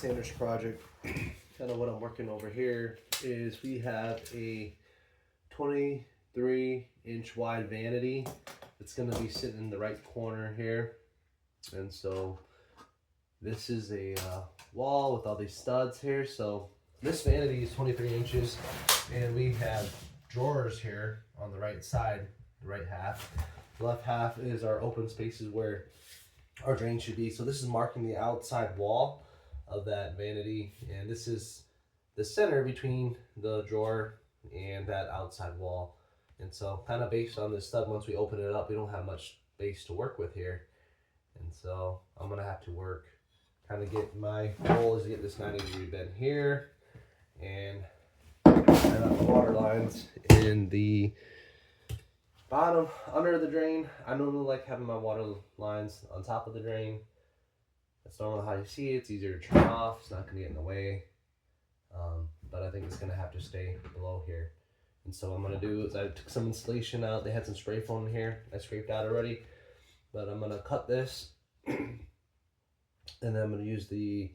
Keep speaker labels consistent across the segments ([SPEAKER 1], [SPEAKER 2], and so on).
[SPEAKER 1] Sanders project, kind of what I'm working over here is we have a 23-inch wide vanity that's going to be sitting in the right corner here. And so this is a wall with all these studs here. So this vanity is 23 inches, and we have drawers here on the right side, the right half. The left half is our open spaces where our drain should be. So this is marking the outside wall of that vanity, and this is the center between the drawer and that outside wall. And so kind of based on this stud, once we open it up, we don't have much space to work with here. And so I'm gonna have to work, kind of get, my goal is to get this 90-degree bend here and line up the water lines in the bottom under the drain. I normally like having my water lines on top of the drain. That's normally how you see it. It's easier to turn off. It's not going to get in the way. But I think it's going to have to stay below here. And so what I'm going to do is I took some insulation out. They had some spray foam in here. I scraped out already. But I'm going to cut this. And then I'm going to use the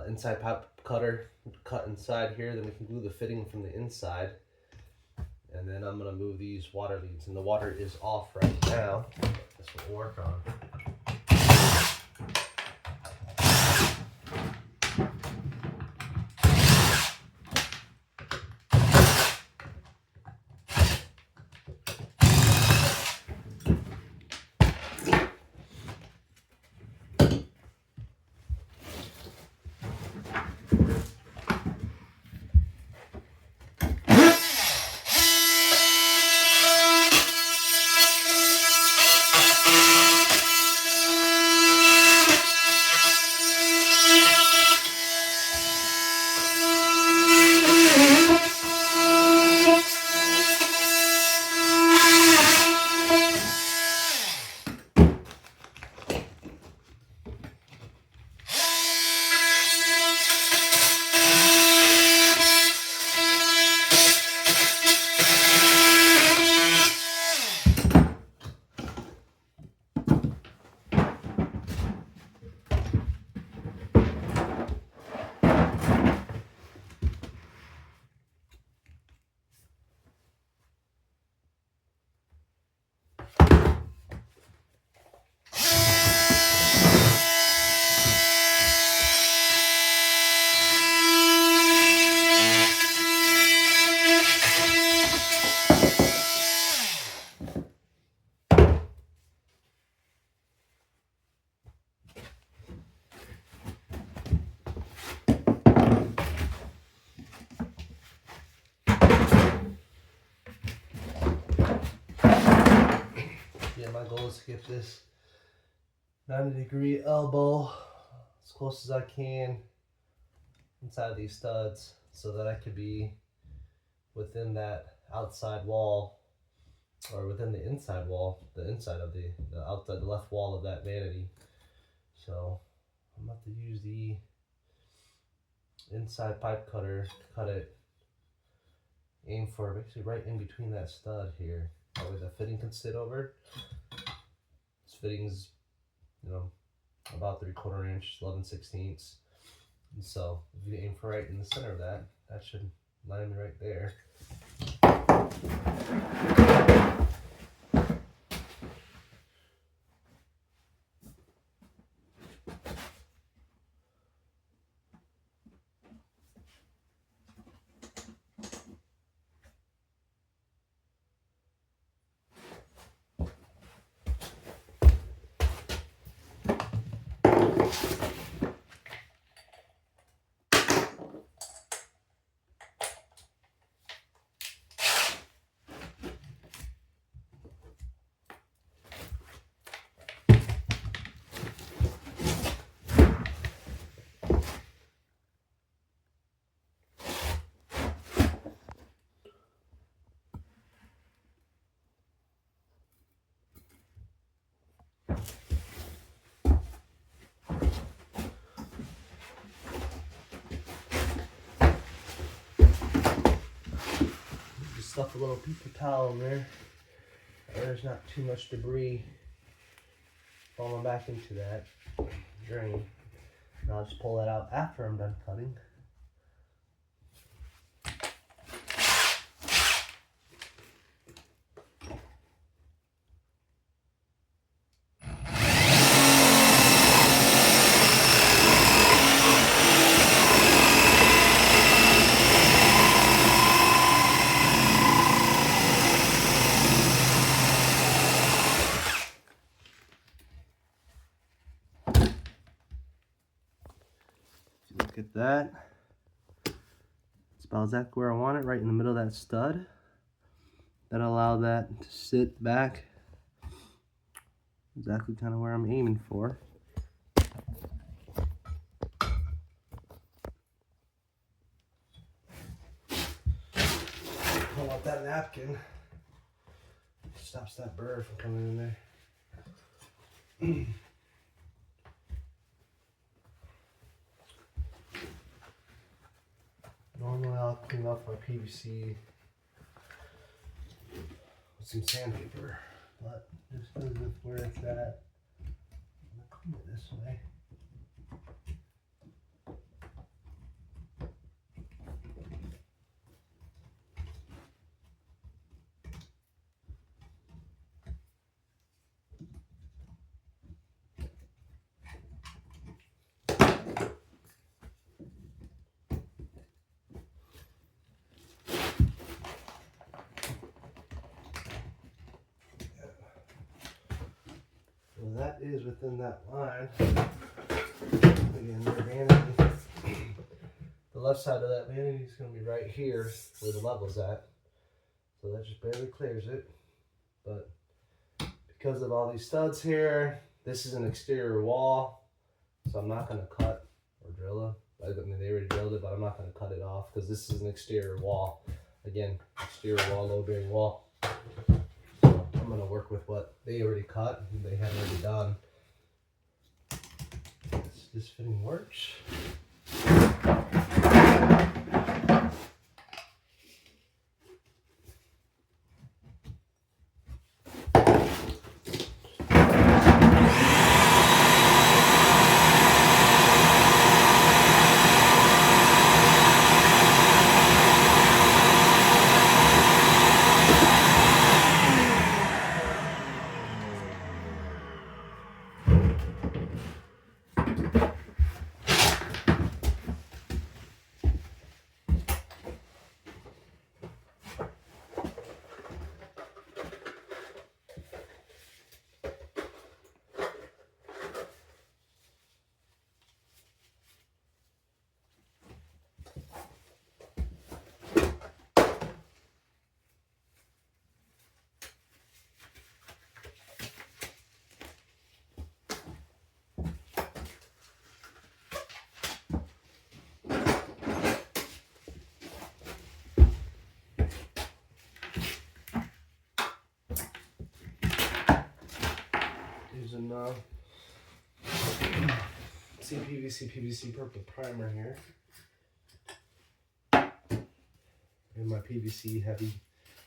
[SPEAKER 1] inside pipe cutter, cut inside here. Then we can glue the fitting from the inside. And then I'm going to move these water leads. And the water is off right now. That's what we'll work on. My goal is to get this 90-degree elbow as close as I can inside these studs so that I could be within that outside wall, or within the inside wall, the inside of the outside, the left wall of that vanity. So I'm about to use the inside pipe cutter to cut it, aim for basically right in between that stud here. That way the fitting can sit over. This fitting's, about 3/4 inch, 11/16. And so if you aim for right in the center of that, that should line me right there. Stuff a little paper towel in there. There's not too much debris falling back into that drain. And I'll just pull that out after I'm done cutting. Look at that. It's about exactly where I want it, right in the middle of that stud. That'll allow that to sit back exactly kind of where I'm aiming for. Pull out that napkin. Stops that bird from coming in there. Normally I'll clean off my PVC with some sandpaper, but just because of where it's at, I'm gonna clean it this way. Well, that is within that line. Again, the vanity. The left side of that vanity is going to be right here where the level's at. So that just barely clears it. But because of all these studs here, this is an exterior wall. So I'm not going to cut or drill it. I mean, they already drilled it, but I'm not going to cut it off because this is an exterior wall. Again, exterior wall, load bearing wall. I'm going to work with what they already cut and they had already done. This fitting works. Using CPVC PVC purple primer here, and my PVC heavy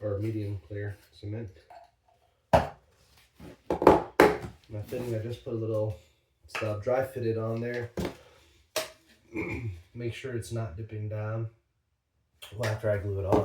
[SPEAKER 1] or medium clear cement. My fitting, I just put a little stuff dry fitted on there. Make sure it's not dipping down. Well, after I glue it on.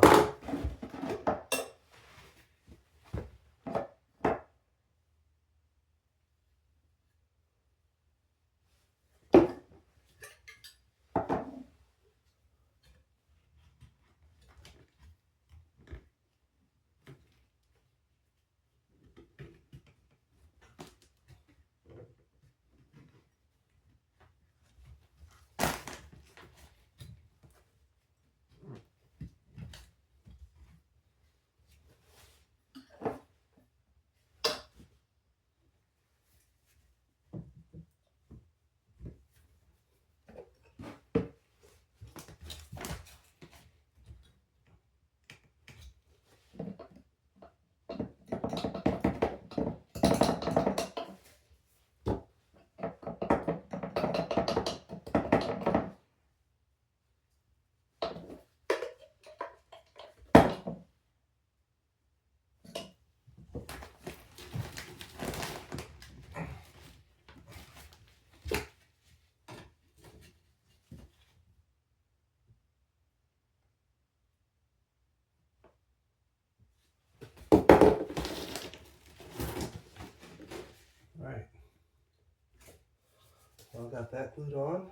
[SPEAKER 1] got that glued on.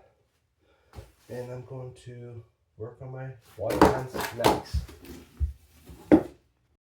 [SPEAKER 1] And I'm going to work on my water lines next.